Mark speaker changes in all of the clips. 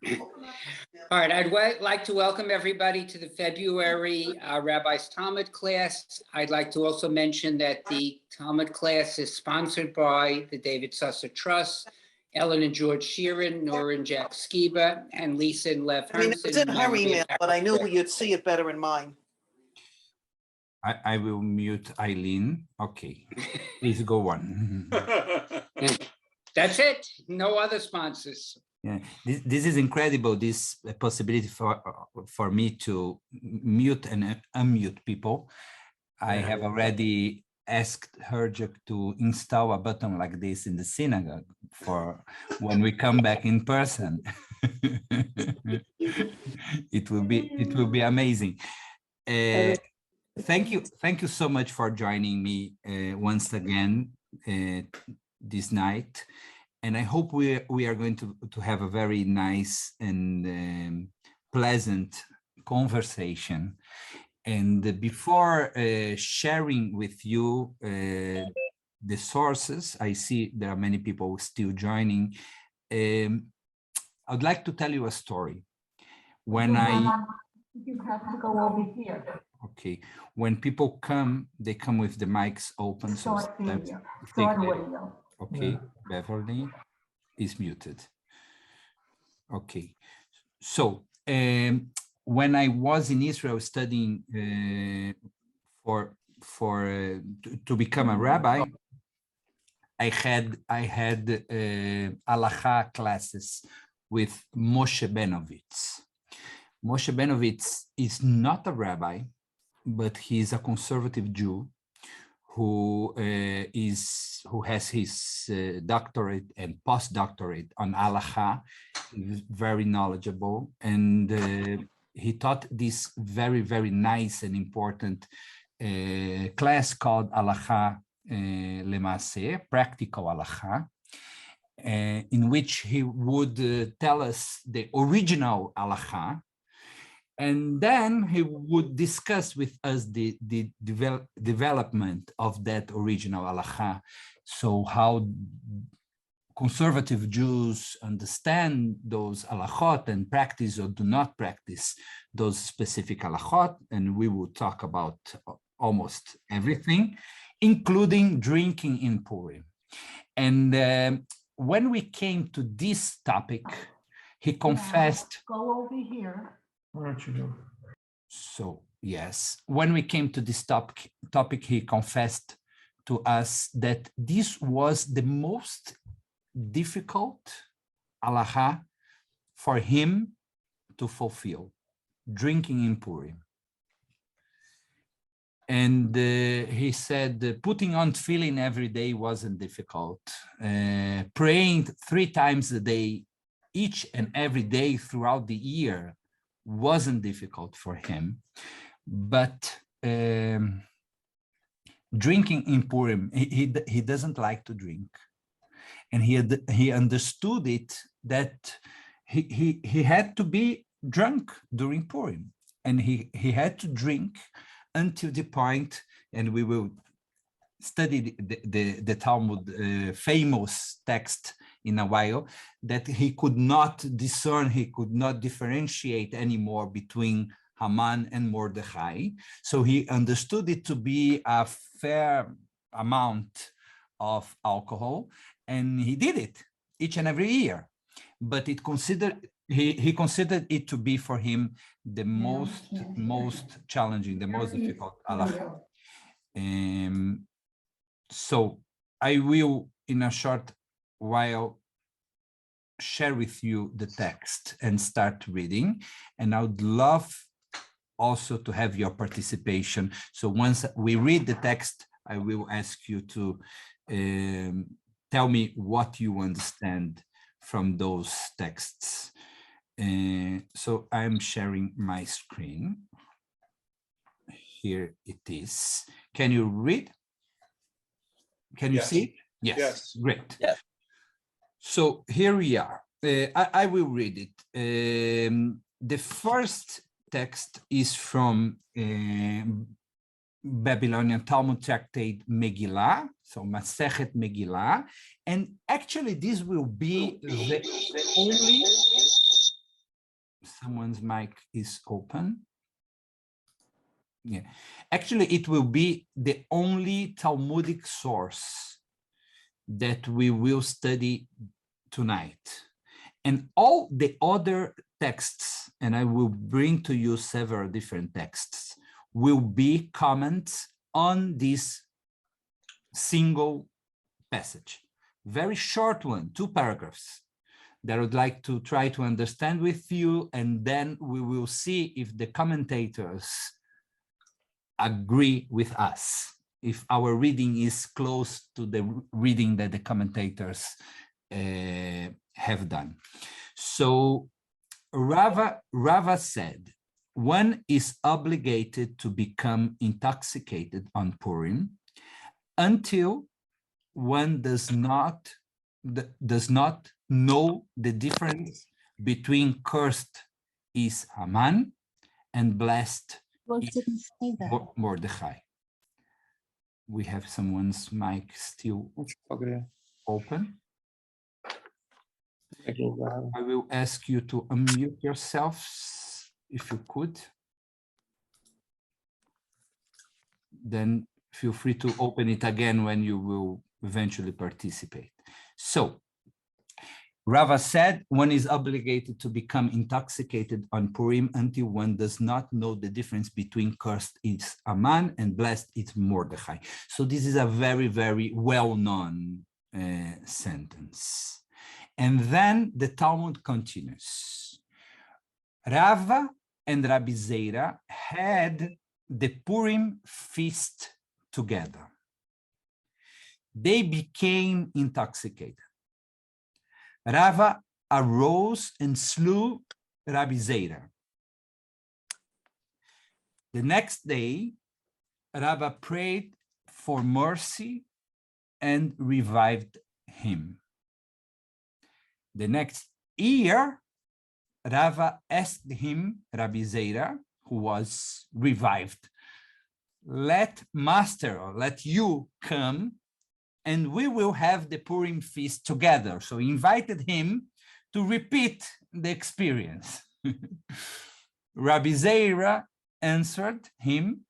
Speaker 1: All right, I'd like to welcome everybody to the February Rabbi's Talmud class. I'd like to also mention that the Talmud class is sponsored by the David Susser Trust, Ellen and George Sheeran, Nora and Jack Skiba, and Lisa and Lev Hermsen.
Speaker 2: I mean, it's in her email, but I knew you'd see it better in mine.
Speaker 3: I will mute Eileen. Okay, please go on.
Speaker 1: That's it. No other sponsors.
Speaker 3: Yeah, this is incredible. This possibility for me to mute and unmute people. I have already asked Herjc to install a button like this in the synagogue for when we come back in person. It will be amazing. Thank you so much for joining me once again this night. And I hope we are going to have a very nice and pleasant conversation. And before sharing with you the sources, I see there are many people still joining. I'd like to tell you a story. When
Speaker 4: you have to go over here.
Speaker 3: Okay, when people come, they come with the mics open. So okay, Beverly is muted. Okay, so when I was in Israel studying to become a rabbi, I had halacha classes with Moshe Benovitz. Moshe Benovitz is not a rabbi, but he is a conservative Jew who has his doctorate and postdoctorate on halacha. He's very knowledgeable, and he taught this very, very nice and important class called halacha lema'aseh, practical halacha, in which he would tell us the original halacha. And then he would discuss with us the development of that original halacha. So how conservative Jews understand those halachot and practice or do not practice those specific halachot. And we will talk about almost everything, including drinking in Purim. And when we came to this topic, he confessed.
Speaker 4: Go over here.
Speaker 3: So yes, when we came to this topic, he confessed to us that this was the most difficult halacha for him to fulfill, drinking in Purim. And he said putting on tefillin every day wasn't difficult. Praying 3 times a day, each and every day throughout the year, wasn't difficult for him, but drinking in Purim, he doesn't like to drink, and he understood it that he had to be drunk during Purim, and he had to drink until the point, and we will study the Talmud famous text in a while, that he could not discern, he could not differentiate anymore between Haman and Mordechai. So he understood it to be a fair amount of alcohol, and he did it each and every year. But he considered it to be for him the most challenging, the most difficult halacha. So I will, in a short while, share with you the text and start reading, and I would love also to have your participation. So once we read the text, I will ask you to tell me what you understand from those texts. So I'm sharing my screen. Here it is. Can you read? Can you see it? Yes. Yes. Great.
Speaker 2: Yes.
Speaker 3: So here we are. I will read it. The first text is from Babylonian Talmud Tractate Megillah, so Masechet Megillah, and actually this will be the only someone's mic is open. Yeah, actually, it will be the only Talmudic source that we will study tonight. And all the other texts, and I will bring to you several different texts, will be comments on this single passage. Very short one, 2 paragraphs, that I would like to try to understand with you, and then we will see if the commentators agree with us, if our reading is close to the reading that the commentators have done. So Rava said, one is obligated to become intoxicated on Purim until one does not know the difference between cursed is Haman and blessed is Mordechai. We have someone's mic still open. I will ask you to unmute yourselves if you could. Then feel free to open it again when you will eventually participate. So Rava said one is obligated to become intoxicated on Purim until one does not know the difference between cursed is Haman and blessed is Mordechai. So this is a very, very well-known sentence. And then the Talmud continues. Rava and Rabbi Zera had the Purim feast together. They became intoxicated. Rava arose and slew Rabbi Zera. The next day, Rava prayed for mercy and revived him. The next year, Rava asked him, Rabbi Zera, who was revived, let master, or let you come, and we will have the Purim feast together. So he invited him to repeat the experience. Rabbi Zera answered him,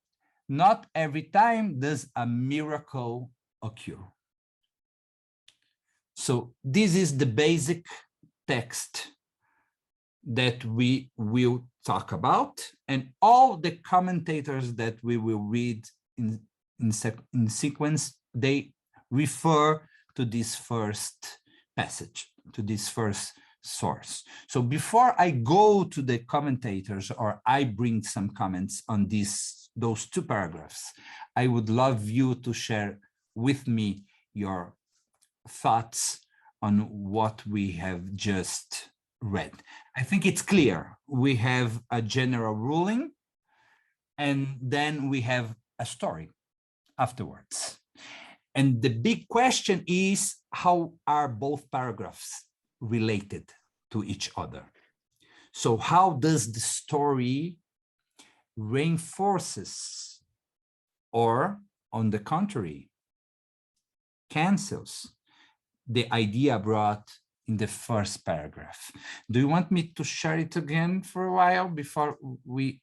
Speaker 3: not every time does a miracle occur. So this is the basic text that we will talk about, and all the commentators that we will read in sequence, they refer to this first passage, to this first source. So before I go to the commentators, or I bring some comments on those 2 paragraphs, I would love you to share with me your thoughts on what we have just read. I think it's clear. We have a general ruling, and then we have a story afterwards. And the big question is, how are both paragraphs related to each other? So how does the story reinforces, or on the contrary, cancels the idea brought in the first paragraph? Do you want me to share it again for a while before we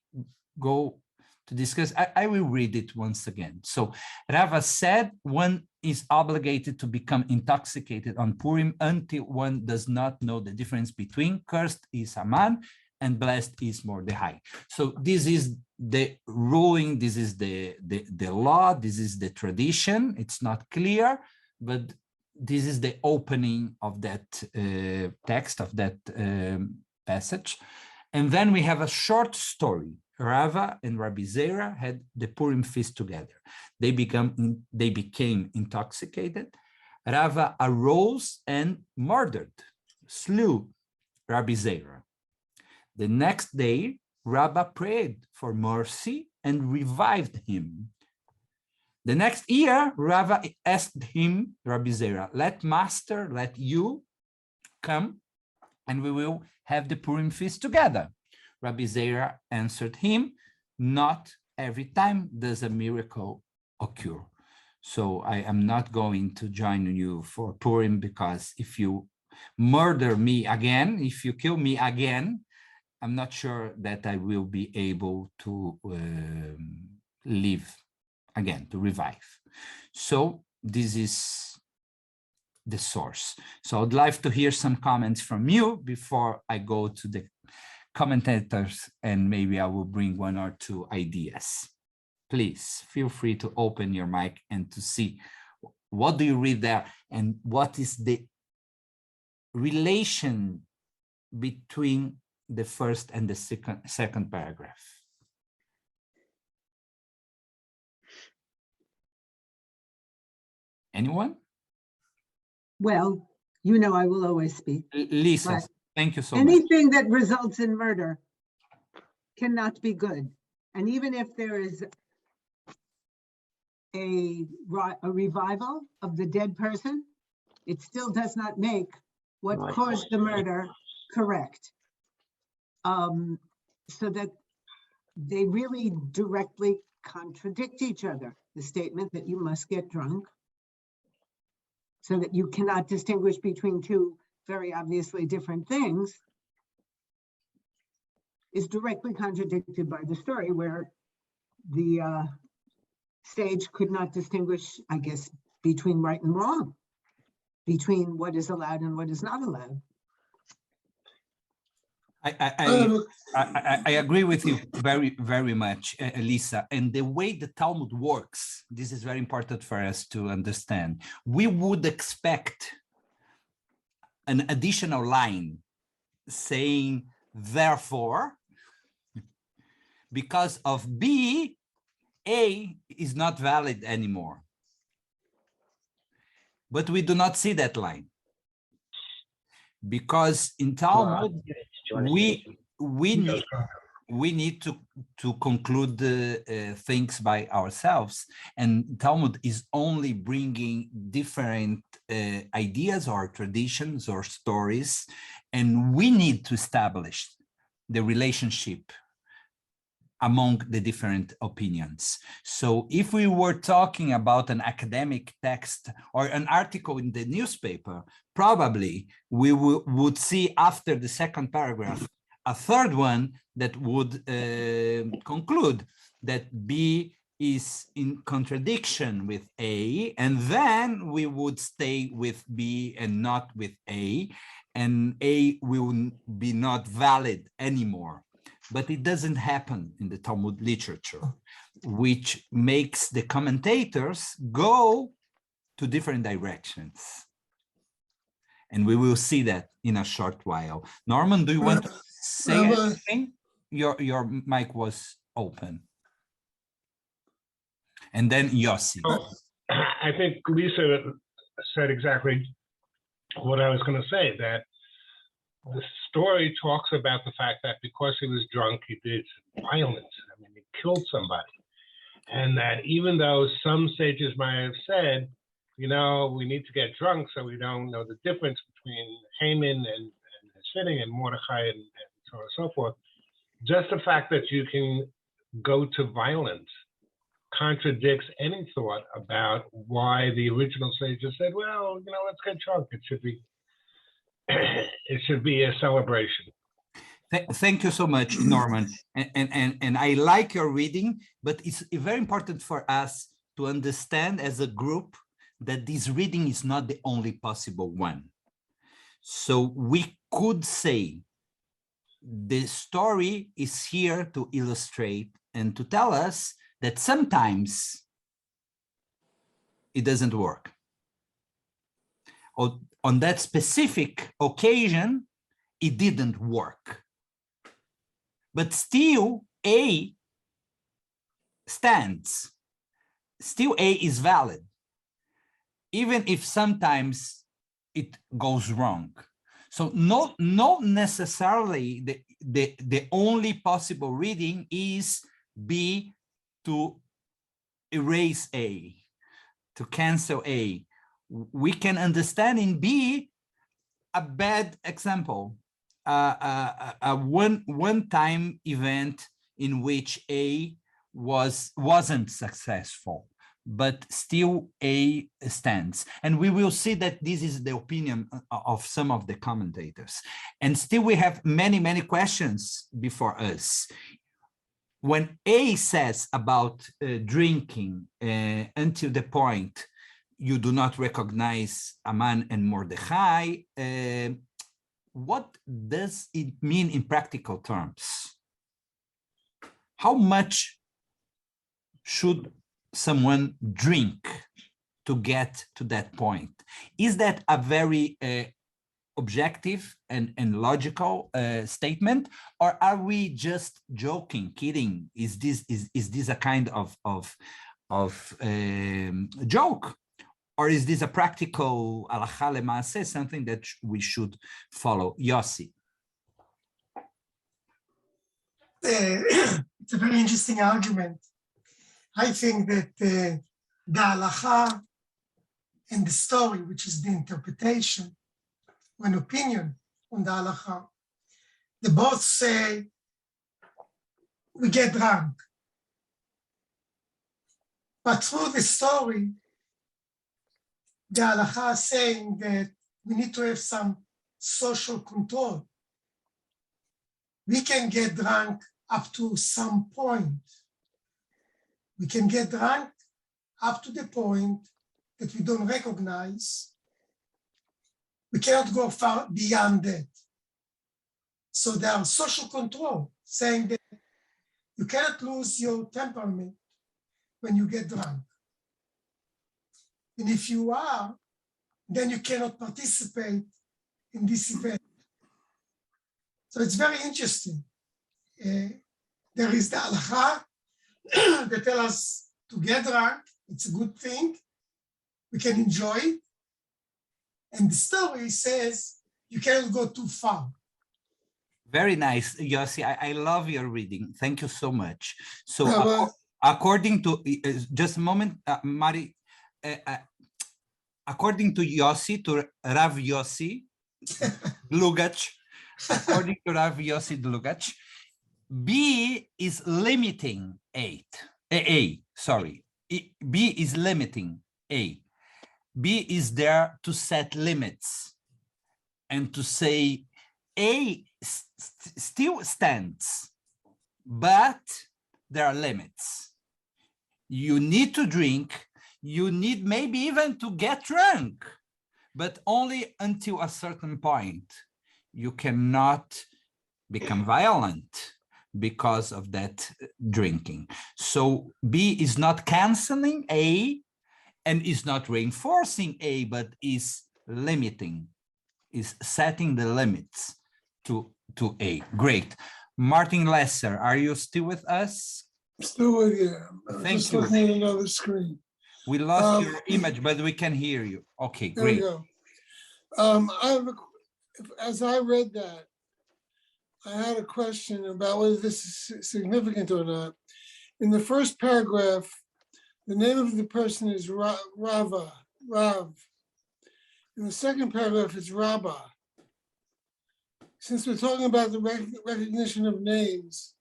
Speaker 3: go to discuss? I will read it once again. So Rava said one is obligated to become intoxicated on Purim until one does not know the difference between cursed is Haman and blessed is Mordechai. So this is the ruling, this is the law, this is the tradition. It's not clear, but this is the opening of that text, of that passage. And then we have a short story. Rava and Rabbi Zera had the Purim feast together. They became intoxicated. Rava arose and murdered, slew Rabbi Zera. The next day, Rava prayed for mercy and revived him. The next year, Rava asked him, Rabbi Zera, let master, let you come, and we will have the Purim feast together. Rabbi Zera answered him, not every time does a miracle occur. So I am not going to join you for Purim, because if you murder me again, if you kill me again, I'm not sure that I will be able to live again, to revive. So this is the source. So I'd like to hear some comments from you before I go to the commentators, and maybe I will bring one or two ideas. Please feel free to open your mic and to see what do you read there and what is the relation between the first and the second paragraph. Anyone?
Speaker 4: Well, you know, I will always speak.
Speaker 3: Lisa,
Speaker 4: But
Speaker 3: thank you so much.
Speaker 4: Anything that results in murder cannot be good. And even if there is a revival of the dead person, it still does not make what caused the murder correct. So that they really directly contradict each other. The statement that you must get drunk, so that you cannot distinguish between two very obviously different things, is directly contradicted by the story, where the sage could not distinguish, I guess, between right and wrong, between what is allowed and what is not allowed.
Speaker 3: I agree with you very much, Lisa. And the way the Talmud works, this is very important for us to understand. We would expect an additional line saying, therefore, because of B, A is not valid anymore. But we do not see that line. Because in Talmud, we need to conclude things by ourselves, and Talmud is only bringing different ideas or traditions or stories, and we need to establish the relationship among the different opinions. So if we were talking about an academic text or an article in the newspaper, probably we would see after the second paragraph a third one that would conclude that B is in contradiction with A, and then we would stay with B and not with A, and A will be not valid anymore. But it doesn't happen in the Talmud literature, which makes the commentators go to different directions. And we will see that in a short while. Norman, do you want to say anything? Your mic was open. And then Yossi.
Speaker 5: Oh, I think Lisa said exactly what I was going to say, that the story talks about the fact that because he was drunk, he did violence. I mean, he killed somebody. And that even though some sages might have said, you know, we need to get drunk so we don't know the difference between Haman and Sitting and Mordechai and so on and so forth, just the fact that you can go to violence contradicts any thought about why the original sages said, well, you know, let's get drunk. It should be a celebration.
Speaker 3: Thank you so much, Norman. And I like your reading, but it's very important for us to understand as a group that this reading is not the only possible one. So we could say the story is here to illustrate and to tell us that sometimes it doesn't work. On that specific occasion, it didn't work. But still, A stands. Still, A is valid, even if sometimes it goes wrong. So not necessarily the only possible reading is B to erase A, to cancel A. We can understand in B a bad example, a one-time event in which A wasn't successful, but still A stands. And we will see that this is the opinion of some of the commentators. And still we have many, many questions before us. When A says about drinking until the point you do not recognize Aman and Mordechai, what does it mean in practical terms? How much should someone drink to get to that point? Is that a very objective and logical statement, or are we just joking, kidding? Is this a kind of joke? Or is this a practical halacha lemaaseh, something that we should follow? Yossi.
Speaker 6: It's a very interesting argument. I think that the halacha and the story, which is the interpretation, an opinion on the halacha, they both say we get drunk. But through the story, the halacha is saying that we need to have some social control. We can get drunk up to some point. We can get drunk up to the point that we don't recognize. We cannot go far beyond that. So there are social control saying that you cannot lose your temperament when you get drunk. And if you are, then you cannot participate in this event. So it's very interesting. There is the halacha that tell us to get drunk. It's a good thing. We can enjoy it. And the story says you cannot go too far.
Speaker 3: Very nice, Yossi. I love your reading. Thank you so much. So according to, just a moment, Mari, according to Yossi, to Rav Yossi Dlugach, according to Rav Yossi Dlugach, B is limiting A. B is limiting A. B is there to set limits and to say A still stands, but there are limits. You need to drink, you need maybe even to get drunk, but only until a certain point. You cannot become violent because of that drinking. So B is not canceling A and is not reinforcing A, but is limiting, is setting the limits to A. Great. Martin Lesser, are you still with us?
Speaker 7: Still with you.
Speaker 3: Thank
Speaker 7: Just
Speaker 3: you.
Speaker 7: looking at another screen.
Speaker 3: We lost your image, but we can hear you. Okay,
Speaker 7: There we
Speaker 3: great.
Speaker 7: go. As I read that, I had a question about whether this is significant or not. In the first paragraph, the name of the person is Rava, Rav. In the second paragraph, it's Rabba. Since we're talking about the recognition of names,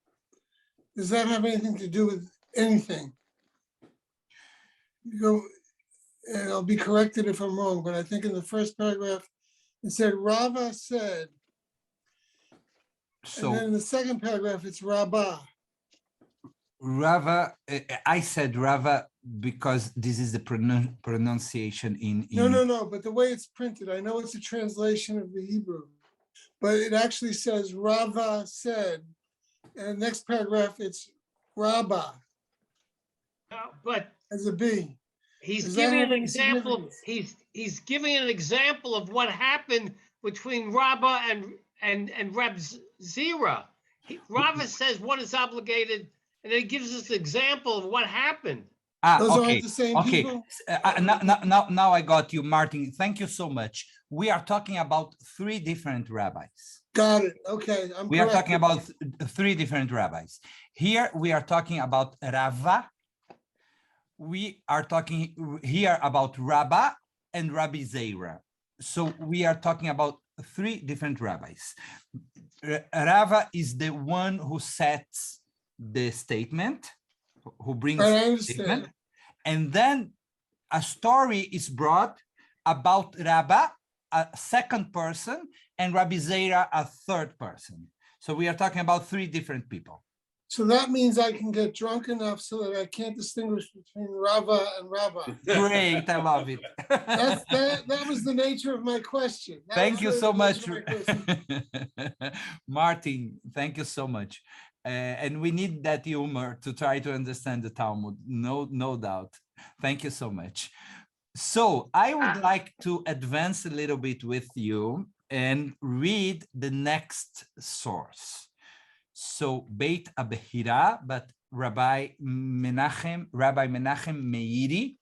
Speaker 7: does that have anything to do with anything? You go, and I'll be corrected if I'm wrong, but I think in the first paragraph, it said Rava said, and then in the second paragraph, it's Rabbah.
Speaker 3: Rava, I said Rava because this is the pronunciation in.
Speaker 7: No, but the way it's printed, I know it's a translation of the Hebrew, but it actually says Rava said, and the next paragraph, it's Rabbah
Speaker 8: But
Speaker 7: as a B.
Speaker 8: he's
Speaker 7: Does that
Speaker 8: giving
Speaker 7: have
Speaker 8: an
Speaker 7: any
Speaker 8: example.
Speaker 7: significance?
Speaker 8: He's giving an example of what happened between Rabbah and Reb Zera. Rava says one is obligated, and then he gives us an example of what happened.
Speaker 7: Those
Speaker 3: Okay,
Speaker 7: aren't the same
Speaker 3: okay.
Speaker 7: people?
Speaker 3: Now I got you, Martin. Thank you so much. We are talking about three different rabbis.
Speaker 7: Got it. Okay.
Speaker 3: We are talking about three different rabbis. Here we are talking about Rava. We are talking here about Rabbah and Rabbi Zera. So we are talking about three different rabbis. Rava is the one who sets the statement, who brings
Speaker 7: Right, I
Speaker 3: the
Speaker 7: understand.
Speaker 3: statement, And then a story is brought about Rava, a second person, and Rabbi Zera, a third person. So we are talking about three different people.
Speaker 7: So that means I can get drunk enough so that I can't distinguish between Rava and Rabbi.
Speaker 3: Great, I love it.
Speaker 7: That was the nature of my question.
Speaker 3: Thank you so much,
Speaker 7: my question.
Speaker 3: Martin. Thank you so much. And we need that humor to try to understand the Talmud. No doubt. Thank you so much. So I would like to advance a little bit with you and read the next source. So Beit Abehira, but Rabbi Menachem Meiri.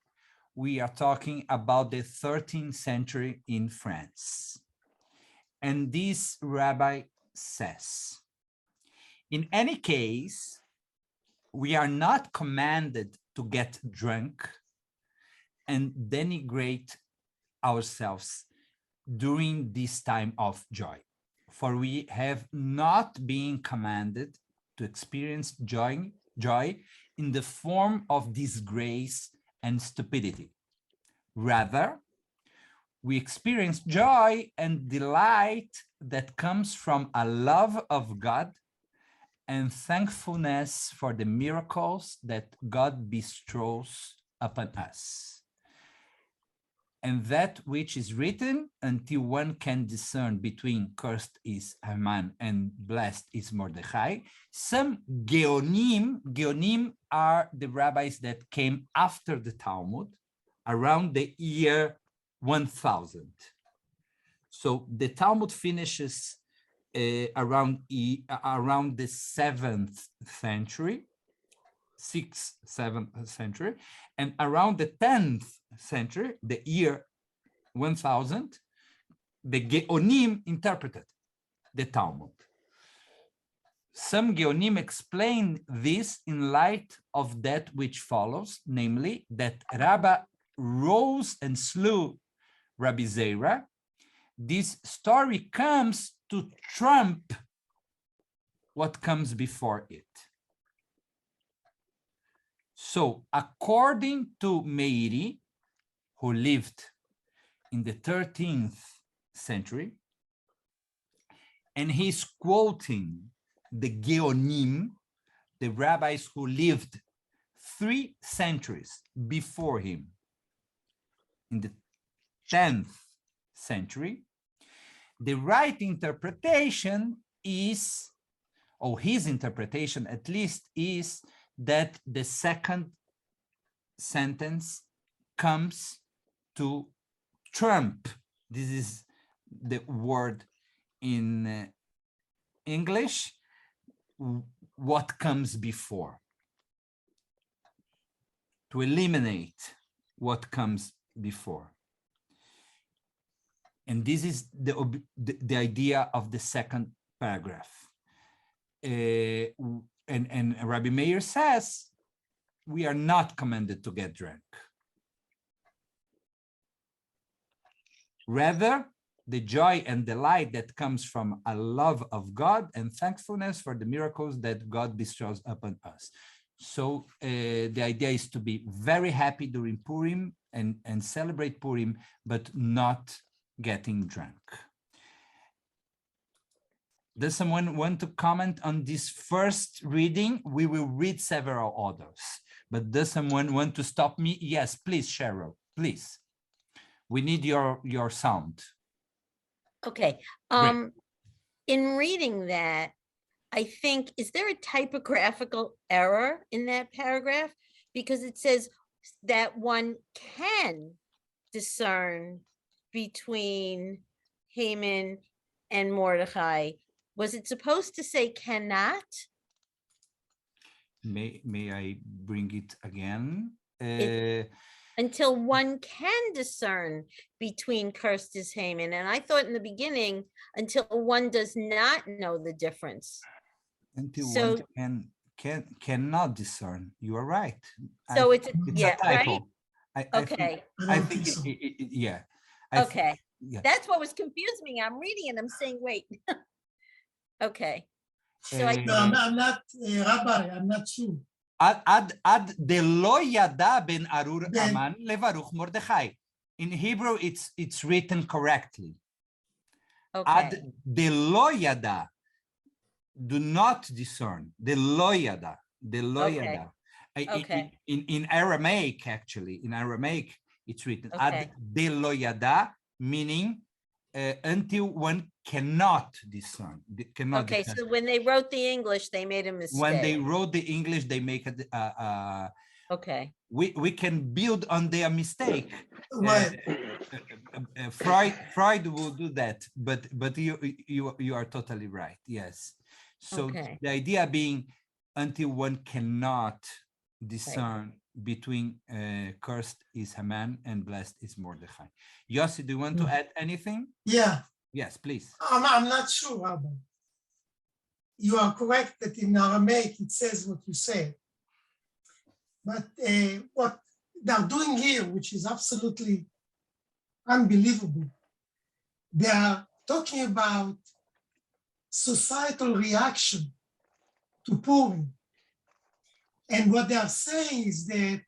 Speaker 3: We are talking about the 13th century in France. And this rabbi says, in any case, we are not commanded to get drunk and denigrate ourselves during this time of joy. For we have not been commanded to experience joy in the form of disgrace and stupidity. Rather, we experience joy and delight that comes from a love of God and thankfulness for the miracles that God bestows upon us. And that which is written, until one can discern between cursed is Haman and blessed is Mordechai. Some Geonim are the rabbis that came after the Talmud around the year 1000. So the Talmud finishes around the 7th century, 6th, 7th century, and around the 10th century, the year 1000, the Geonim interpreted the Talmud. Some Geonim explain this in light of that which follows, namely that Rabba rose and slew Rabbi Zera. This story comes to trump what comes before it. So, according to Meiri, who lived in the 13th century, and he's quoting the Geonim, the rabbis who lived 3 centuries before him, in the 10th century, the right interpretation is, or his interpretation at least, is that the second sentence comes to trump. This is the word in English, what comes before, to eliminate what comes before. And this is the idea of the second paragraph. And Rabbi Meir says, we are not commanded to get drunk. Rather, the joy and delight that comes from a love of God and thankfulness for the miracles that God bestows upon us. So the idea is to be very happy during Purim and celebrate Purim, but not getting drunk. Does someone want to comment on this first reading? We will read several others, but does someone want to stop me? Yes, please, Cheryl, please. We need your sound.
Speaker 9: Okay. In reading that, I think, is there a typographical error in that paragraph? Because it says that one can discern between Haman and Mordechai. Was it supposed to say cannot?
Speaker 3: May I bring it again?
Speaker 9: Until one can discern between cursed is Haman. And I thought in the beginning, until one does not know the difference.
Speaker 3: Until one cannot discern. You are right.
Speaker 9: So it's
Speaker 3: a typo.
Speaker 9: Right? Okay.
Speaker 3: I think yeah.
Speaker 9: Okay. Yeah. That's what was confusing me. I'm reading and I'm saying, wait. Okay. So
Speaker 6: no, I'm not Rabbi. I'm not sure.
Speaker 3: Ad delo yada ben arur
Speaker 6: Ben-
Speaker 3: Aman levaruch Mordechai. In Hebrew, it's written correctly.
Speaker 9: Okay,
Speaker 3: Ad delo yada, do not discern. Delo yada, delo
Speaker 9: Okay.
Speaker 3: yada.
Speaker 9: Okay.
Speaker 3: In Aramaic, actually, in Aramaic, it's written ad
Speaker 9: Okay.
Speaker 3: delo yada, meaning until one cannot discern. Cannot
Speaker 9: okay,
Speaker 3: discern.
Speaker 9: so when they wrote the English, they made a
Speaker 3: When they
Speaker 9: mistake.
Speaker 3: wrote the English, they make
Speaker 9: Okay,
Speaker 3: we can build on their mistake.
Speaker 6: Right.
Speaker 3: Freud will do that, but you are totally right. Yes. So
Speaker 9: Okay.
Speaker 3: the idea being until one cannot discern between cursed is Haman and blessed is Mordechai. Yossi, do you want to add anything?
Speaker 6: Yeah,
Speaker 3: Yes, please.
Speaker 6: I'm not sure, Rabbi. You are correct that in Aramaic it says what you say. But what they're doing here, which is absolutely unbelievable, they are talking about societal reaction to Purim. And what they are saying is that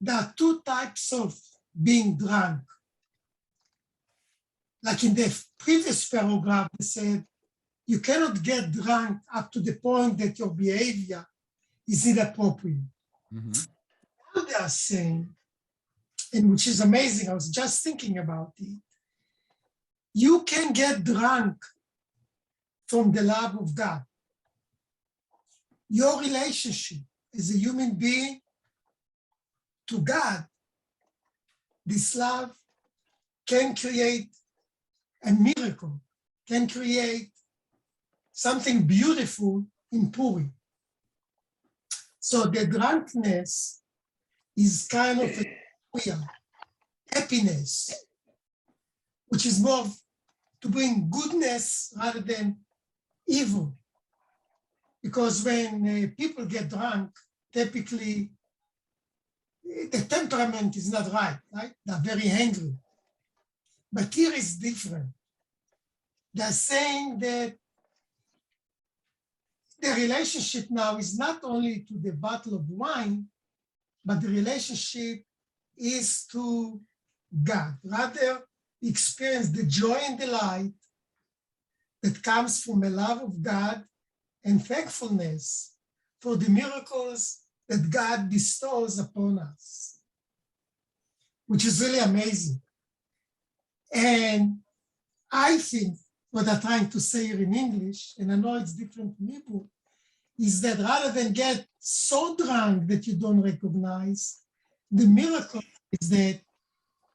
Speaker 6: there are two types of being drunk. Like in the previous paragraph, they said, you cannot get drunk up to the point that your behavior is inappropriate.
Speaker 3: Mhm.
Speaker 6: What they are saying, and which is amazing, I was just thinking about it, you can get drunk from the love of God. Your relationship as a human being to God, this love can create a miracle, can create something beautiful in Purim. So the drunkenness is kind of a joy, happiness, which is more to bring goodness rather than evil. Because when people get drunk, typically the temperament is not right? They're very angry. But here is different. They're saying that the relationship now is not only to the bottle of wine, but the relationship is to God. Rather, experience the joy and delight that comes from a love of God and thankfulness for the miracles that God bestows upon us, which is really amazing. And I think what I'm trying to say here in English, and I know it's different in Hebrew, is that rather than get so drunk that you don't recognize, the miracle is that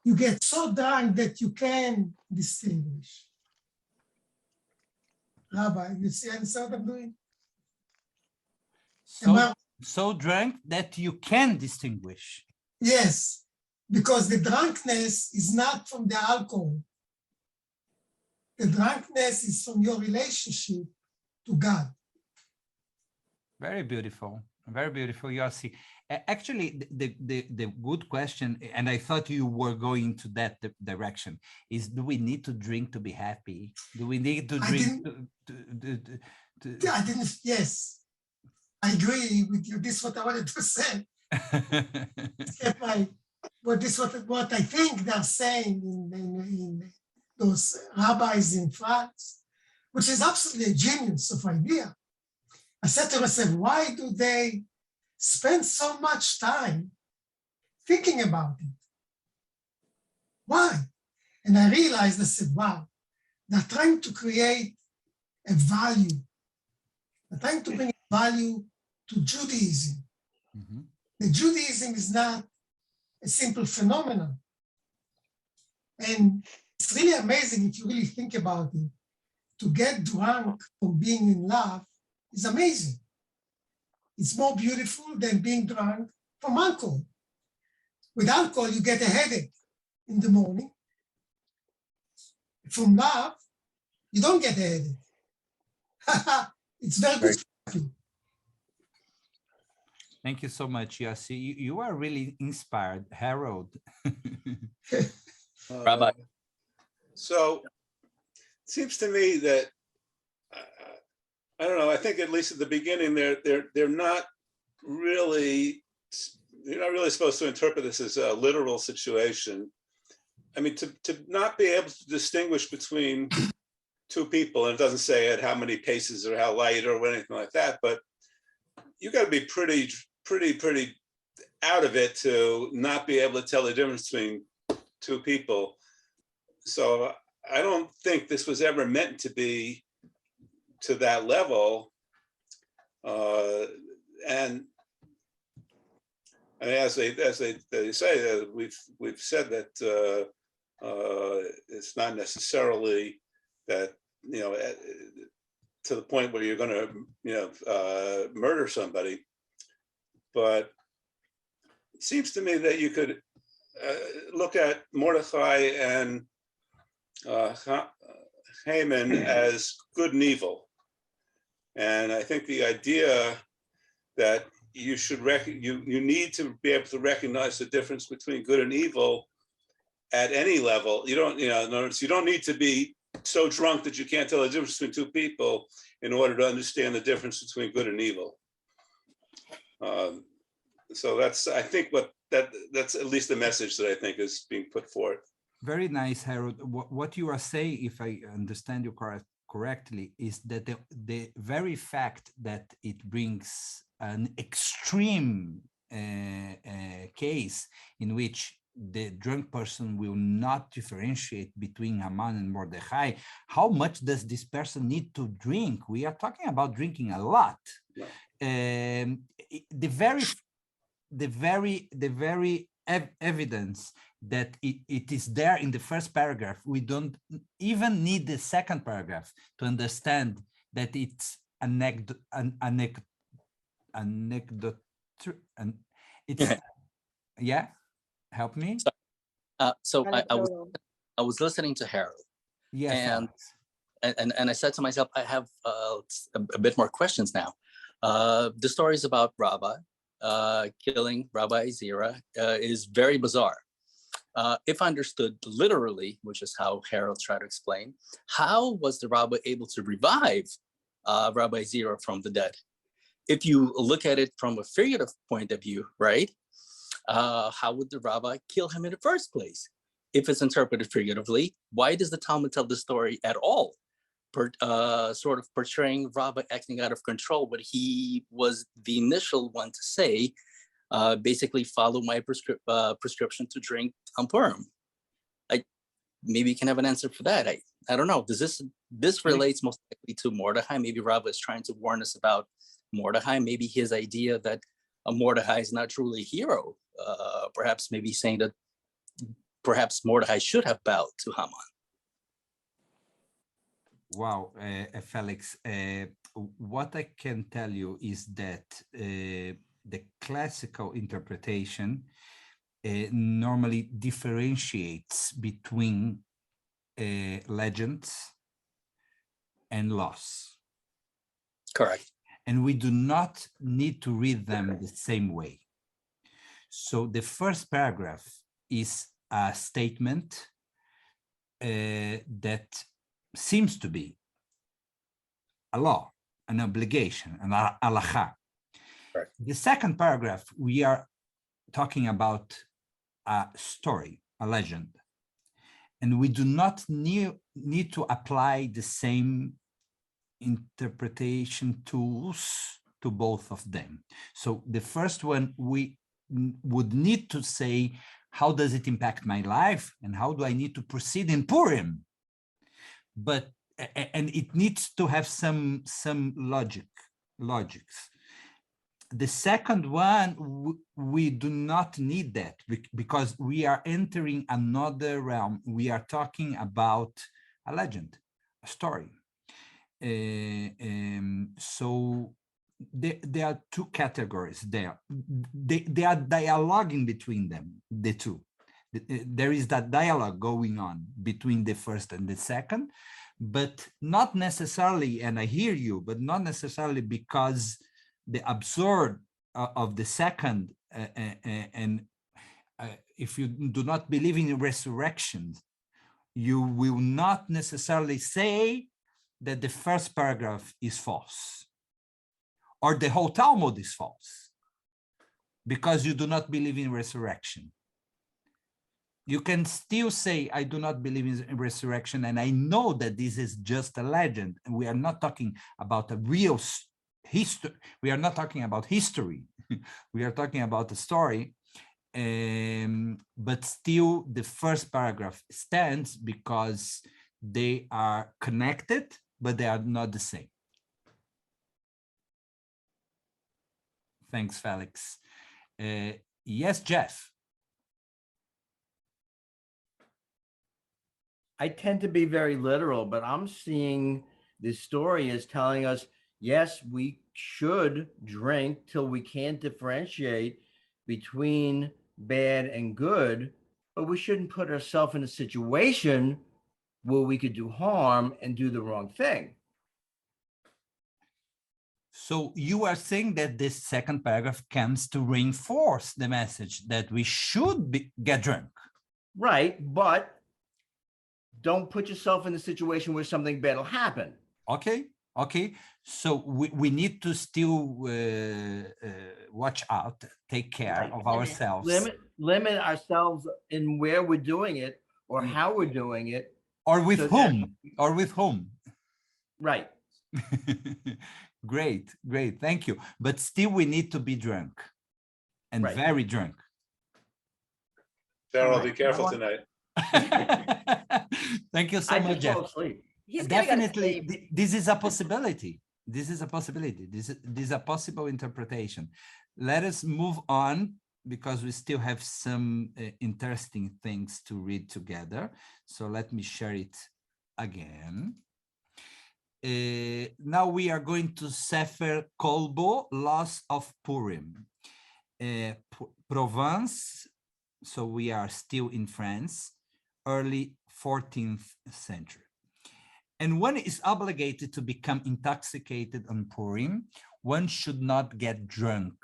Speaker 6: you get so drunk that you can distinguish. Rabbi, you see what I'm doing?
Speaker 3: So drunk that you can distinguish.
Speaker 6: Yes, because the drunkenness is not from the alcohol. The drunkenness is from your relationship to God.
Speaker 3: Very beautiful, Yossi. Actually, the good question, and I thought you were going to that direction, is: do we need to drink to be happy? Do we need to drink
Speaker 6: I didn't. Yes, I agree with you. This is what I wanted to say. What I think they're saying in those rabbis in France, which is absolutely a genius of idea. I said to myself, why do they spend so much time thinking about it? Why? And I realized, I said, wow, they're trying to create a value. They're trying to bring value to Judaism.
Speaker 3: Mm-hmm.
Speaker 6: The Judaism is not a simple phenomenon. And it's really amazing if you really think about it. To get drunk from being in love is amazing. It's more beautiful than being drunk from alcohol. With alcohol, you get a headache in the morning. From love, you don't get a headache. It's very good for you.
Speaker 3: Thank you so much, Yossi. You are really inspired, Harold.
Speaker 10: Rabbi. So it seems to me that I don't know. I think at least at the beginning, they're not really, you're not really supposed to interpret this as a literal situation. I mean, to not be able to distinguish between two people, and it doesn't say at how many paces or how light or anything like that, but you got to be pretty out of it to not be able to tell the difference between two people. So I don't think this was ever meant to be to that level. And I mean, as they say, we've said that it's not necessarily that, you know, to the point where you're going to, you know, murder somebody, but it seems to me that you could look at Mordechai and Haman as good and evil. And I think the idea that you should you need to be able to recognize the difference between good and evil at any level. You don't, you know, in other words, you don't need to be so drunk that you can't tell the difference between two people in order to understand the difference between good and evil. So that's, I think, that's at least the message that I think is being put forth.
Speaker 3: Very nice, Harold. What you are saying, if I understand you correctly, is that the very fact that it brings an extreme case in which the drunk person will not differentiate between Haman and Mordechai. How much does this person need to drink? We are talking about drinking a lot. Yeah. The very evidence that it is there in the first paragraph. We don't even need the second paragraph to understand that it's it's yeah. Help me.
Speaker 11: So I was listening to Harold. Yes. And I said to myself, I have a bit more questions now. The stories about Rabbi killing Rabbi Zera is very bizarre. If understood literally, which is how Harold tried to explain, how was the Rabbi able to revive Rabbi Zera from the dead? If you look at it from a figurative point of view, right? How would the rabbi kill him in the first place? If it's interpreted figuratively, why does the Talmud tell the story at all? Sort of portraying Rabbi acting out of control, but he was the initial one to say, basically follow my prescription to drink on Purim. Maybe you can have an answer for that. I don't know. Does this relates most likely to Mordechai? Maybe Rabbi is trying to warn us about Mordechai. Maybe his idea that Mordechai is not truly a hero. Perhaps maybe saying that perhaps Mordechai should have bowed to Haman.
Speaker 3: Wow, Felix, what I can tell you is that the classical interpretation normally differentiates between legends and laws.
Speaker 11: Correct.
Speaker 3: And we do not need to read them the same way. So the first paragraph is a statement that seems to be a law, an obligation, an halacha. Right. The second paragraph, we are talking about a story, a legend. And we do not need to apply the same interpretation tools to both of them. So the first one, we would need to say, how does it impact my life? And how do I need to proceed in Purim? And it needs to have some logics. The second one, we do not need that because we are entering another realm. We are talking about a legend, a story. So there are two categories there. They are dialoguing between them, the two. There is that dialogue going on between the first and the second, but not necessarily, and I hear you, but not necessarily because the absurd of the second, and if you do not believe in resurrection, you will not necessarily say that the first paragraph is false or the whole Talmud is false. because you do not believe in resurrection. You can still say, I do not believe in resurrection, and I know that this is just a legend, and we are not talking about a real history. We are not talking about history. We are talking about a story. But still, the first paragraph stands because they are connected, but they are not the same. Thanks, Felix. Yes, Jeff.
Speaker 12: I tend to be very literal, but I'm seeing this story as telling us, yes, we should drink till we can't differentiate between bad and good, but we shouldn't put ourselves in a situation where we could do harm and do the wrong thing.
Speaker 3: So you are saying that this second paragraph comes to reinforce the message that we should get drunk.
Speaker 12: Right, but don't put yourself in a situation where something bad will happen.
Speaker 3: Okay, okay. So we need to still watch out, take care of ourselves.
Speaker 12: Limit ourselves in where we're doing it or how we're doing it.
Speaker 3: Or with whom, or with whom.
Speaker 12: Right.
Speaker 3: Great, great, thank you. But still we need to be drunk and very drunk.
Speaker 10: Cheryl, be careful tonight.
Speaker 3: Thank you so much, Jeff. Definitely, this is a possibility. This is a possibility. This is a possible interpretation. Let us move on because we still have some interesting things to read together. So let me share it again. Now we are going to Sefer Kolbo, Laws of Purim. Provence, so we are still in France, early 14th century. And one is obligated to become intoxicated on Purim. One should not get drunk,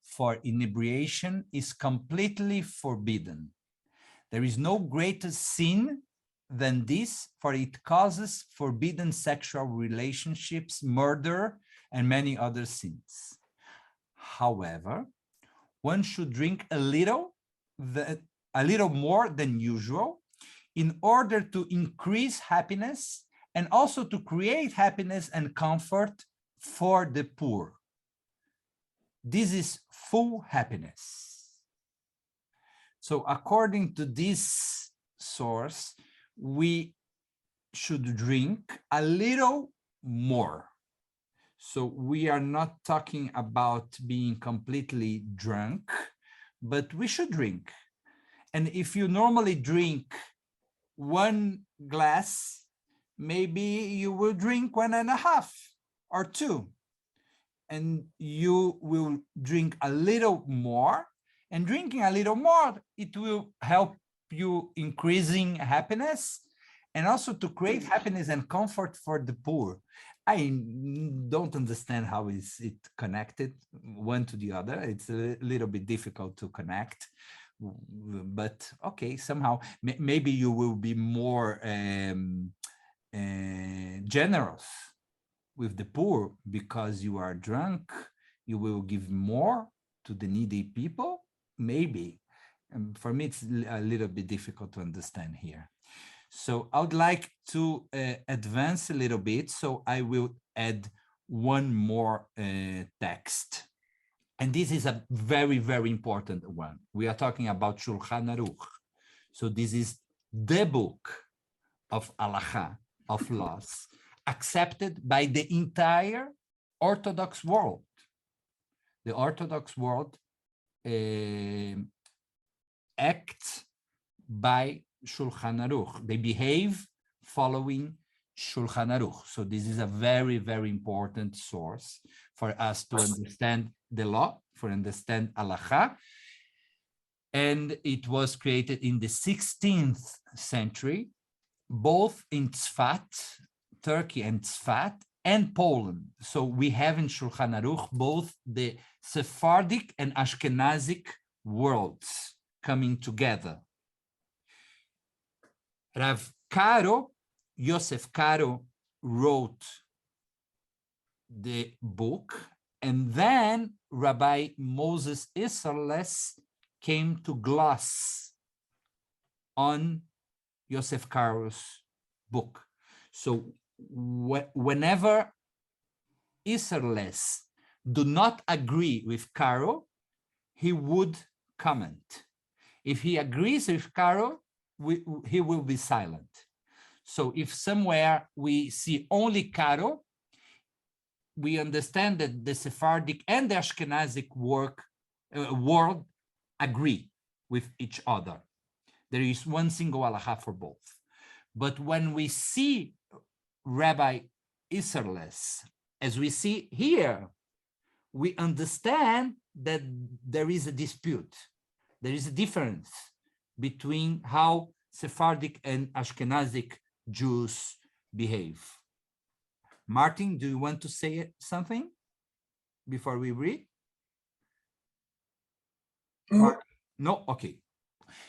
Speaker 3: for inebriation is completely forbidden. There is no greater sin than this, for it causes forbidden sexual relationships, murder, and many other sins. However, one should drink a little more than usual in order to increase happiness and also to create happiness and comfort for the poor. This is full happiness. So according to this source, we should drink a little more. So we are not talking about being completely drunk, but we should drink. And if you normally drink 1 glass, maybe you will drink 1.5 or 2. And you will drink a little more, and drinking a little more, it will help you increasing happiness and also to create happiness and comfort for the poor. I don't understand how is it connected one to the other. It's a little bit difficult to connect, but okay, somehow maybe you will be more generous with the poor because you are drunk. You will give more to the needy people, maybe. For me, it's a little bit difficult to understand here. So I would like to advance a little bit. So I will add one more text. And this is a very, very important one. We are talking about Shulchan Aruch. So this is the book of Halacha, of laws, accepted by the entire Orthodox world. The Orthodox world acts by Shulchan Aruch. They behave following Shulchan Aruch. So this is a very, very important source for us to understand the law, for understand Halacha. And it was created in the 16th century, both in Tzfat, Turkey and Tzfat, and Poland. So we have in Shulchan Aruch both the Sephardic and Ashkenazic worlds coming together. Rav Karo, Yosef Karo, wrote the book, And then Rabbi Moses Isserles came to gloss on Yosef Karo's book. So whenever Isserles do not agree with Karo, he would comment. If he agrees with Karo, he will be silent. So if somewhere we see only Karo, we understand that the Sephardic and the Ashkenazic world agree with each other. There is one single halacha for both. But when we see Rabbi Isserles, as we see here, we understand that there is a dispute. There is a difference between how Sephardic and Ashkenazic Jews behave. Martin, do you want to say something before we read? No? Okay.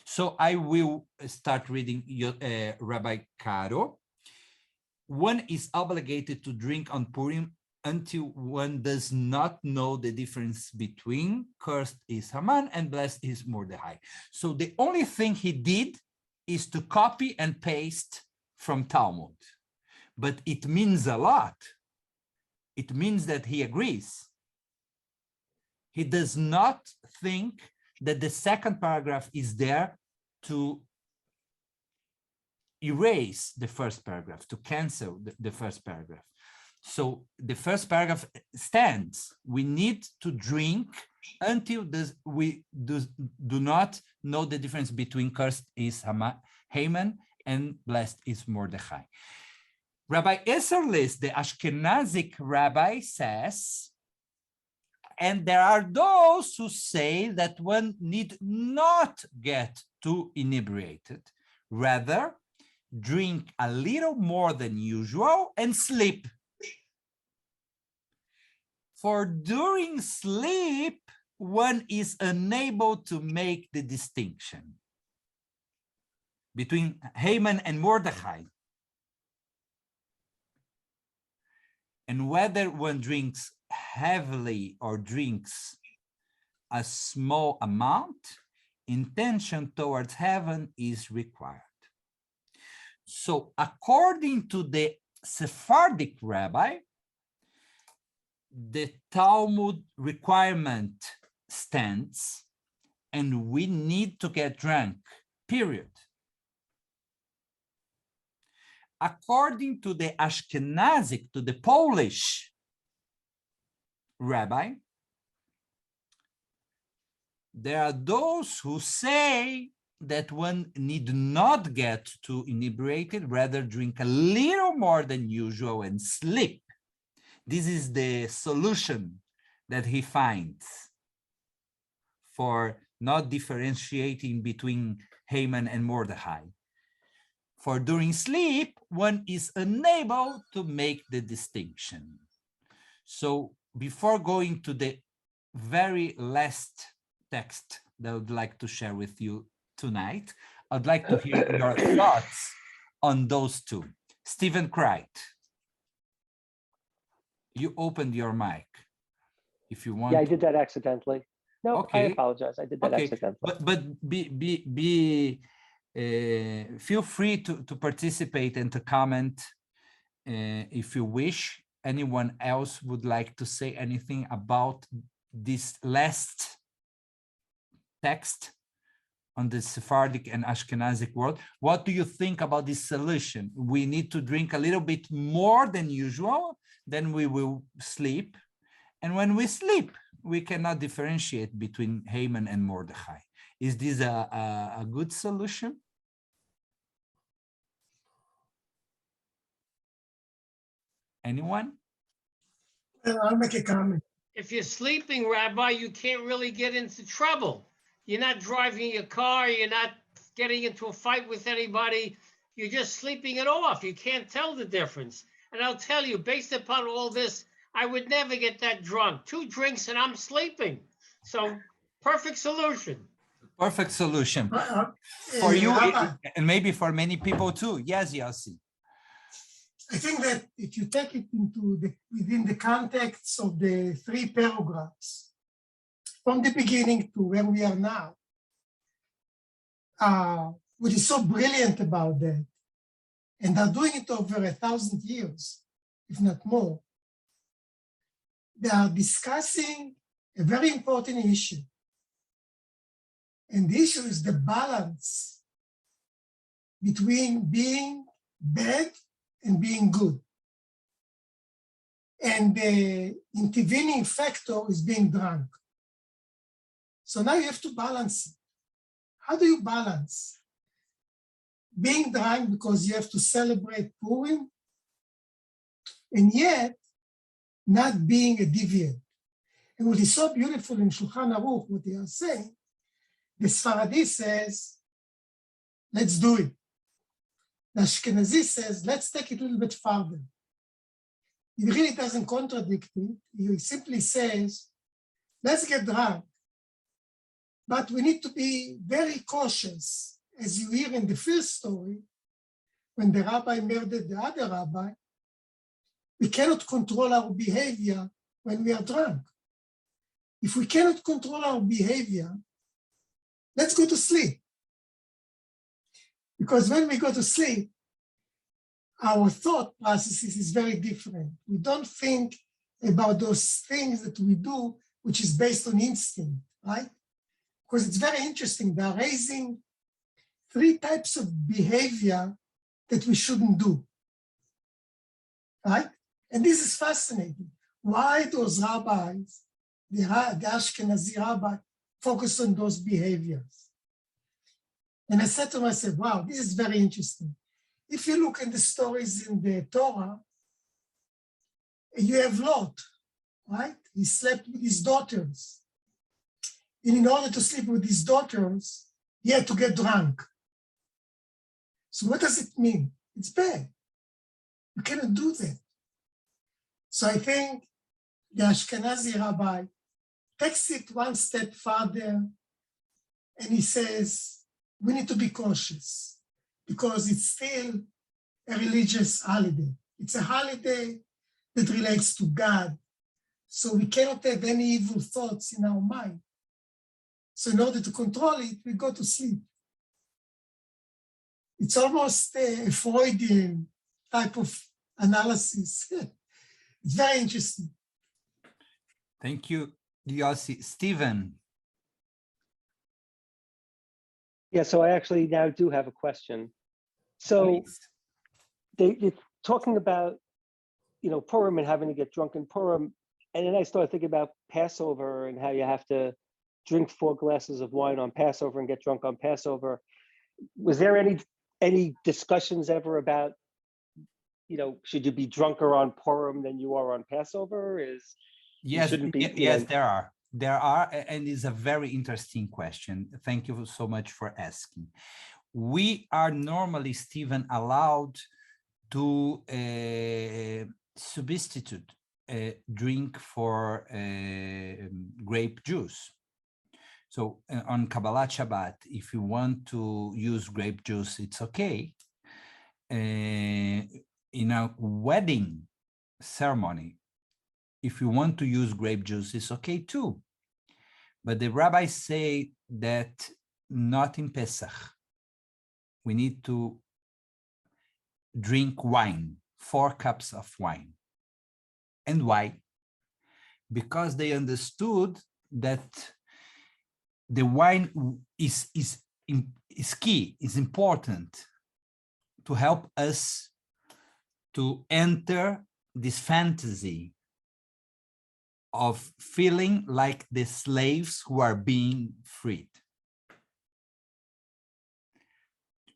Speaker 3: So I will start reading Rabbi Karo. One is obligated to drink on Purim until one does not know the difference between cursed is Haman and blessed is Mordechai. So the only thing he did is to copy and paste from Talmud. But it means a lot. It means that he agrees. He does not think that the second paragraph is there to erase the first paragraph, to cancel the first paragraph. So the first paragraph stands. We need to drink until we do not know the difference between cursed is Haman and blessed is Mordechai. Rabbi Isserles, the Ashkenazic rabbi, says, and there are those who say that one need not get too inebriated, rather drink a little more than usual and sleep. For during sleep, one is unable to make the distinction between Haman and Mordechai. And whether one drinks heavily or drinks a small amount, intention towards heaven is required. So according to the Sephardic rabbi, the Talmud requirement stands, and we need to get drunk, period. According to the Ashkenazic, to the Polish rabbi, there are those who say that one need not get too inebriated, rather drink a little more than usual and sleep. This is the solution that he finds for not differentiating between Haman and Mordechai. For during sleep, one is unable to make the distinction. So before going to the very last text that I would like to share with you tonight, I'd like to hear your thoughts on those two. Stephen Cright, you opened your mic. If you want.
Speaker 13: Yeah, I did that accidentally. No,
Speaker 3: okay.
Speaker 13: I apologize. I did that accidentally.
Speaker 3: But feel free to participate and to comment if you wish. Anyone else would like to say anything about this last text on the Sephardic and Ashkenazic world? What do you think about this solution? We need to drink a little bit more than usual, then we will sleep. And when we sleep, we cannot differentiate between Haman and Mordechai. Is this a good solution? Anyone?
Speaker 6: I'll make a comment.
Speaker 8: If you're sleeping, Rabbi, you can't really get into trouble. You're not driving your car. You're not getting into a fight with anybody. You're just sleeping it off. You can't tell the difference. And I'll tell you, based upon all this, I would never get that drunk. 2 drinks and I'm sleeping. So perfect solution.
Speaker 3: Perfect solution. For you, and maybe for many people too. Yes, Yossi.
Speaker 6: I think that if you take it within the context of the 3 paragraphs, from the beginning to where we are now, what is so brilliant about that, and they're doing it over 1,000 years, if not more, they are discussing a very important issue. And the issue is the balance between being bad and being good. And the intervening factor is being drunk. So now you have to balance it. How do you balance being drunk because you have to celebrate Purim, and yet not being a deviant? And what is so beautiful in Shulchan Aruch, what they are saying, the Sfaradi says, let's do it. The Ashkenazi says, let's take it a little bit farther. It really doesn't contradict it. He simply says, let's get drunk. But we need to be very cautious. As you hear in the first story, when the rabbi murdered the other rabbi, we cannot control our behavior when we are drunk. If we cannot control our behavior, let's go to sleep. Because when we go to sleep, our thought processes is very different. We don't think about those things that we do, which is based on instinct, right? Because it's very interesting. They're raising 3 types of behavior that we shouldn't do, right? And this is fascinating. Why those rabbis, the Ashkenazi rabbi, focus on those behaviors? And I said to myself, wow, this is very interesting. If you look at the stories in the Torah, you have Lot, right? He slept with his daughters. And in order to sleep with his daughters, he had to get drunk. So what does it mean? It's bad. You cannot do that. So I think the Ashkenazi rabbi takes it one step further, and he says, we need to be cautious because it's still a religious holiday. It's a holiday that relates to God. So we cannot have any evil thoughts in our mind. So in order to control it, we go to sleep. It's almost a Freudian type of analysis. It's very interesting.
Speaker 3: Thank you, Yossi. Stephen.
Speaker 13: Yeah, so I actually now do have a question. So you're talking about, Purim and having to get drunk in Purim. And then I started thinking about Passover and how you have to drink 4 glasses of wine on Passover and get drunk on Passover. Was there any discussions ever about, should you be drunker on Purim than you are on Passover?
Speaker 3: Yes, there are. There are, and it's a very interesting question. Thank you so much for asking. We are normally, Stephen, allowed to substitute a drink for grape juice. So on Kabbalat Shabbat, if you want to use grape juice, it's okay. In a wedding ceremony, if you want to use grape juice, it's okay too. But the rabbis say that not in Pesach. We need to drink wine, 4 cups of wine. And why? Because they understood that the wine is key, is important to help us to enter this fantasy of feeling like the slaves who are being freed.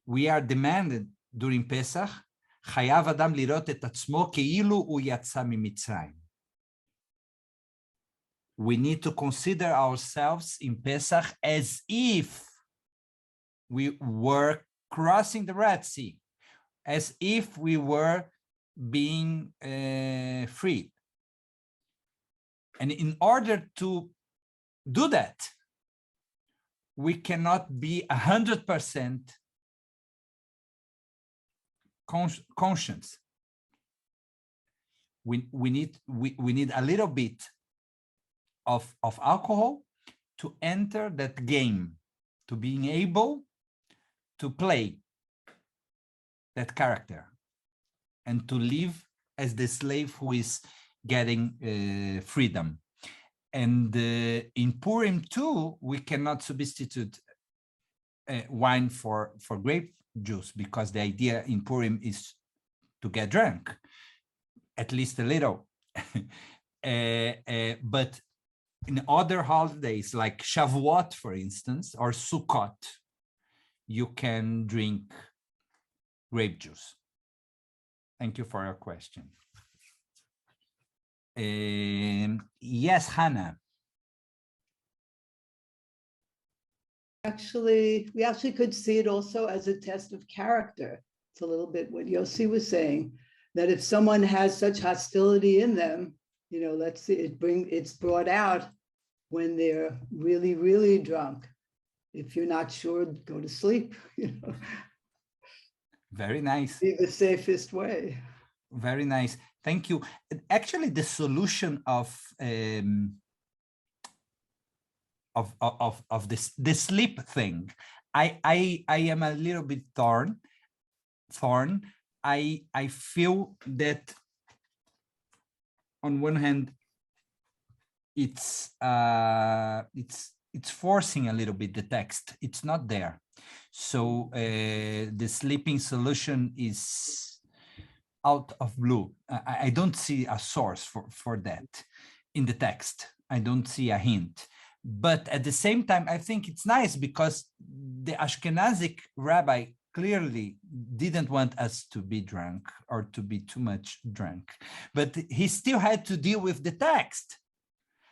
Speaker 3: We are demanded during Pesach, חייב אדם לראות את עצמו כאילו הוא יצא ממצרים. We need to consider ourselves in Pesach as if we were crossing the Red Sea, as if we were being freed. And in order to do that, we cannot be 100% conscious. we need a little bit of alcohol to enter that game, to being able to play that character and to live as the slave who is getting freedom. And in Purim too, we cannot substitute wine for grape juice, because the idea in Purim is to get drunk, at least a little. But in other holidays like Shavuot, for instance, or Sukkot, you can drink grape juice. Thank you for your question. Yes, Hannah.
Speaker 14: Actually, we actually could see it also as a test of character. It's a little bit what Yossi was saying, that if someone has such hostility in them, you know, let's see, it's brought out when they're really, really drunk. If you're not sure, go to sleep, you know.
Speaker 3: Very nice.
Speaker 14: Be the safest way.
Speaker 3: Very nice. Thank you. Actually, the solution of this the sleep thing, I am a little bit torn. I feel that on one hand, it's forcing a little bit the text. It's not there. So the sleeping solution is out of blue. I don't see a source for that in the text. I don't see a hint. But at the same time, I think it's nice because the Ashkenazic rabbi clearly didn't want us to be drunk or to be too much drunk, but he still had to deal with the text.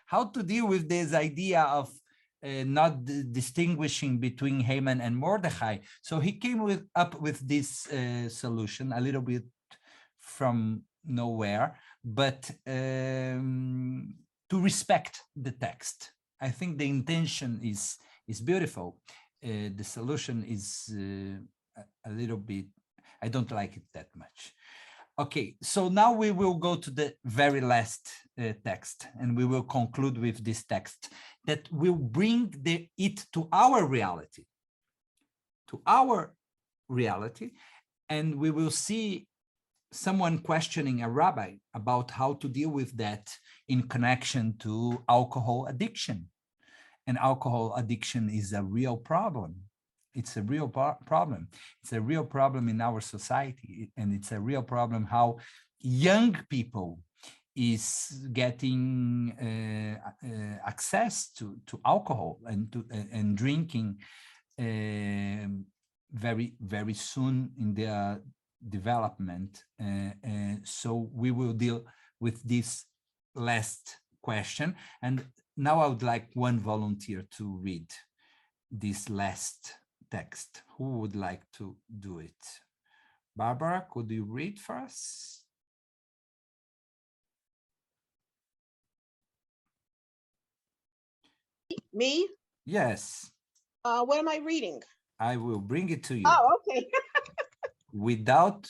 Speaker 3: How to deal with this idea of not distinguishing between Haman and Mordechai. So he came up with this solution a little bit from nowhere, but to respect the text. I think the intention is beautiful. The solution is a little bit, I don't like it that much. Okay, so now we will go to the very last text, and we will conclude with this text that will bring it to our reality, and we will see someone questioning a rabbi about how to deal with that in connection to alcohol addiction. And alcohol addiction is a real problem. It's a real problem. It's a real problem in our society, and it's a real problem how young people is getting access to alcohol and drinking very, very soon in their development. So we will deal with this last question. And now I would like one volunteer to read this last text. Who would like to do it? Barbara, could you read for us?
Speaker 15: Me?
Speaker 3: Yes.
Speaker 15: What am I reading?
Speaker 3: I will bring it to you.
Speaker 15: Oh, okay.
Speaker 3: Without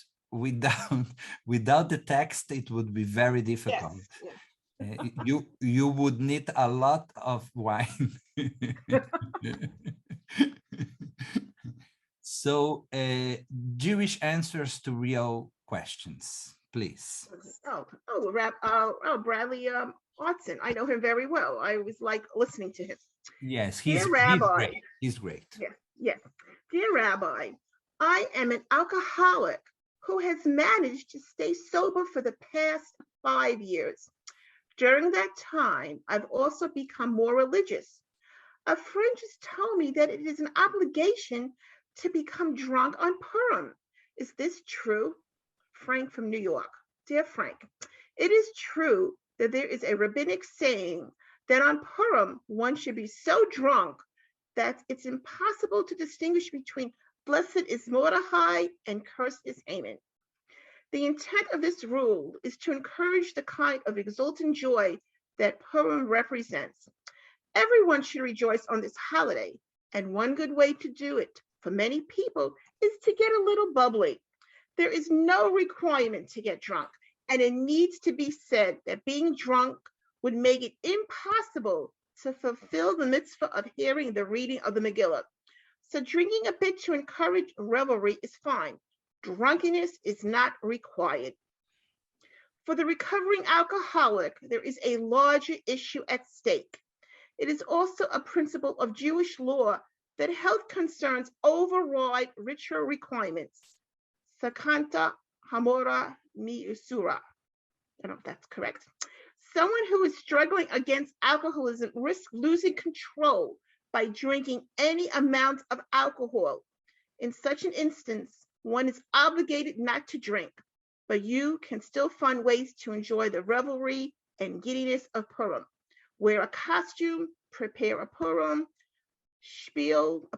Speaker 3: the text, it would be very difficult.
Speaker 15: Yes.
Speaker 3: You would need a lot of wine. So Jewish answers to real questions, please.
Speaker 15: Bradley Watson. I know him very well. I was like listening to him.
Speaker 3: Yes,
Speaker 15: Dear Rabbi,
Speaker 3: great. He's great.
Speaker 15: Yes. Dear Rabbi, I am an alcoholic who has managed to stay sober for the past 5 years. During that time, I've also become more religious. A friend just told me that it is an obligation to become drunk on Purim. Is this true? Frank from New York. Dear Frank, it is true that there is a rabbinic saying that on Purim, one should be so drunk that it's impossible to distinguish between blessed is Mordechai and cursed is Haman. The intent of this rule is to encourage the kind of exultant joy that Purim represents. Everyone should rejoice on this holiday, and one good way to do it for many people is to get a little bubbly. There is no requirement to get drunk. and it needs to be said that being drunk would make it impossible to fulfill the mitzvah of hearing the reading of the Megillah. So drinking a bit to encourage revelry is fine. Drunkenness is not required. For the recovering alcoholic, there is a larger issue at stake. It is also a principle of Jewish law that health concerns override ritual requirements. Sakanta hamora mi usura. I don't know if that's correct. Someone who is struggling against alcoholism risks losing control by drinking any amount of alcohol. In such an instance, one is obligated not to drink, but you can still find ways to enjoy the revelry and giddiness of Purim. Wear a costume, prepare a Purim spiel,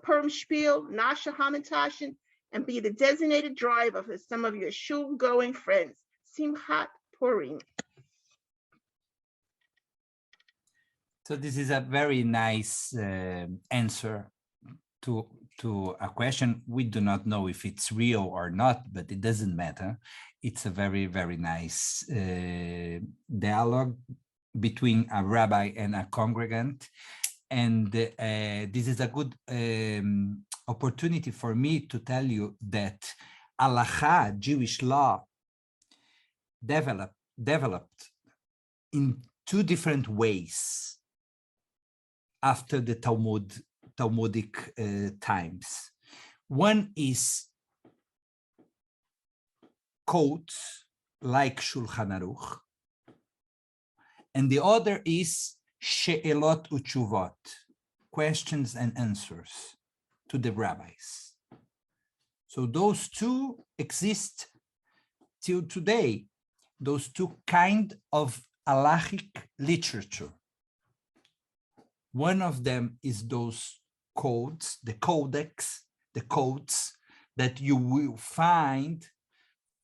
Speaker 15: Nasha Hamantashen, and be the designated driver for some of your shul-going friends. Simchat Purim.
Speaker 3: So this is a very nice answer to a question. We do not know if it's real or not, but it doesn't matter. It's a very, very nice dialogue between a rabbi and a congregant. And this is a good opportunity for me to tell you that halacha, Jewish law, developed in two different ways after the Talmudic times. One is codes like Shulchan Aruch, and the other is she'elot uchuvot, questions and answers to the rabbis. So those two exist till today, those two kind of halachic literature. One of them is those codes, the codex, the codes that you will find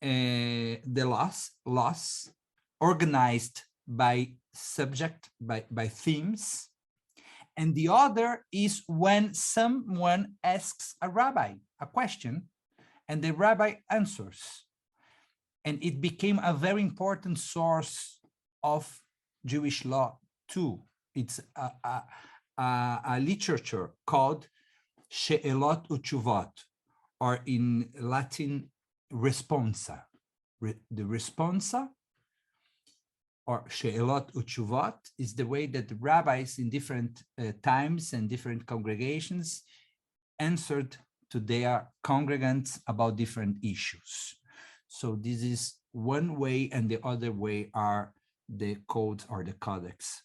Speaker 3: the laws organized by subject, by themes. And the other is when someone asks a rabbi a question and the rabbi answers. And it became a very important source of Jewish law too. It's a literature called she'elot uchuvot, or in Latin, responsa. The responsa, or she'elot uchuvot, is the way that the rabbis in different times and different congregations answered to their congregants about different issues. So this is one way, and the other way are the codes or the codex.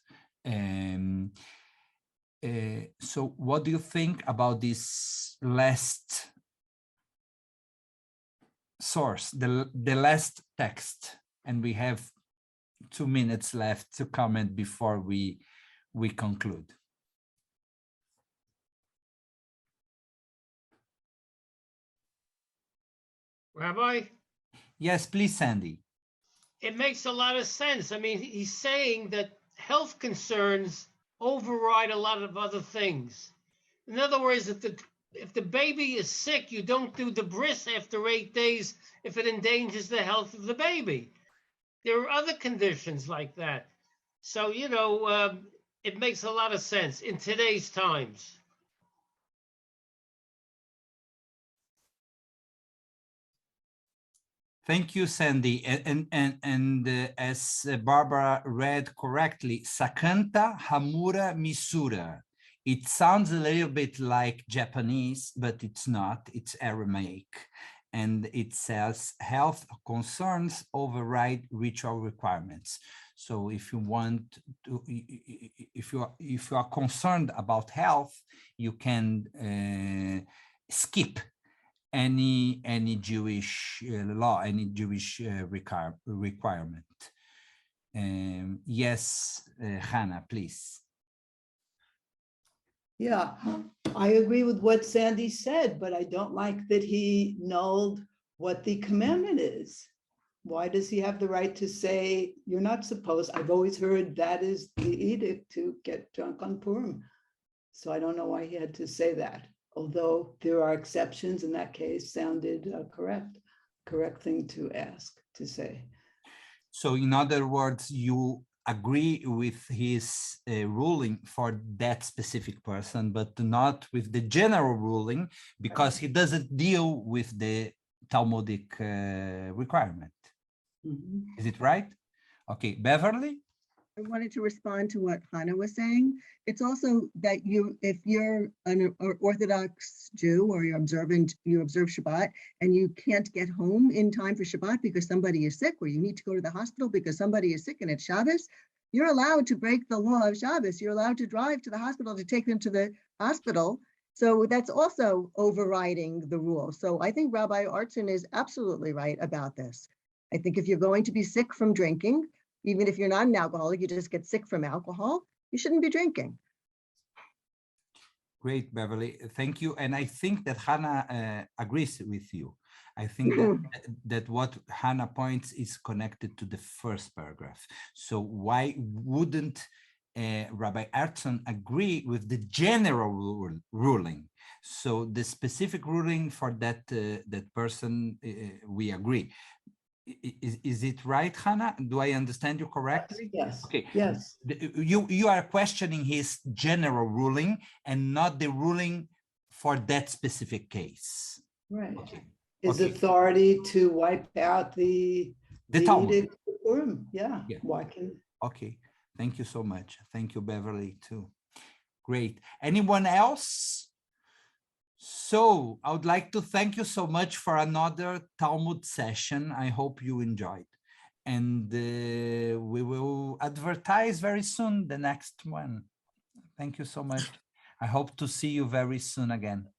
Speaker 3: So what do you think about this last source, the last text? And we have 2 minutes left to comment before we conclude.
Speaker 8: Rabbi?
Speaker 3: Yes, please, Sandy.
Speaker 8: It makes a lot of sense. I mean, he's saying that health concerns override a lot of other things. In other words, if the baby is sick, you don't do the bris after 8 days if it endangers the health of the baby. There are other conditions like that. So, you know, it makes a lot of sense in today's times.
Speaker 3: Thank you, Sandy. And as Barbara read correctly, Sakanta Hamura Misura. It sounds a little bit like Japanese, but it's not. It's Aramaic. And it says health concerns override ritual requirements. So if you want to, if you are concerned about health, you can skip any Jewish law, any Jewish requirement. Yes, Hannah, please.
Speaker 14: Yeah, I agree with what Sandy said, but I don't like that he nulled what the commandment is. Why does he have the right to say, you're not supposed? I've always heard that is the edict to get drunk on Purim. So I don't know why he had to say that. Although there are exceptions, in that case sounded correct thing to ask, to say.
Speaker 3: So in other words, you agree with his ruling for that specific person, but not with the general ruling, because he doesn't deal with the Talmudic requirement. Is it right? Okay, Beverly?
Speaker 16: I wanted to respond to what Hannah was saying. It's also that if you're an Orthodox Jew or you observe Shabbat and you can't get home in time for Shabbat because somebody is sick, or you need to go to the hospital because somebody is sick and it's Shabbos, you're allowed to break the law of Shabbos. You're allowed to drive to the hospital to take them to the hospital. So that's also overriding the rule. So I think Rabbi Artson is absolutely right about this. I think if you're going to be sick from drinking, even if you're not an alcoholic, you just get sick from alcohol, you shouldn't be drinking.
Speaker 3: Great, Beverly. Thank you. And I think that Hannah agrees with you. I think that what Hannah points is connected to the first paragraph. So why wouldn't Rabbi Artson agree with the general ruling? So the specific ruling for that person, we agree. Is it right, Hannah? Do I understand you correctly?
Speaker 14: Yes.
Speaker 3: Okay.
Speaker 14: Yes.
Speaker 3: You are questioning his general ruling and not the ruling for that specific case.
Speaker 14: Right.
Speaker 3: Okay.
Speaker 14: His
Speaker 3: Okay.
Speaker 14: authority to wipe out the
Speaker 3: Talmud.
Speaker 14: edict of Purim. Yeah.
Speaker 3: Yeah.
Speaker 14: Why can?
Speaker 3: Okay. Thank you so much. Thank you, Beverly, too. Great. Anyone else? So I would like to thank you so much for another Talmud session. I hope you enjoyed. And we will advertise very soon the next one. Thank you so much. I hope to see you very soon again.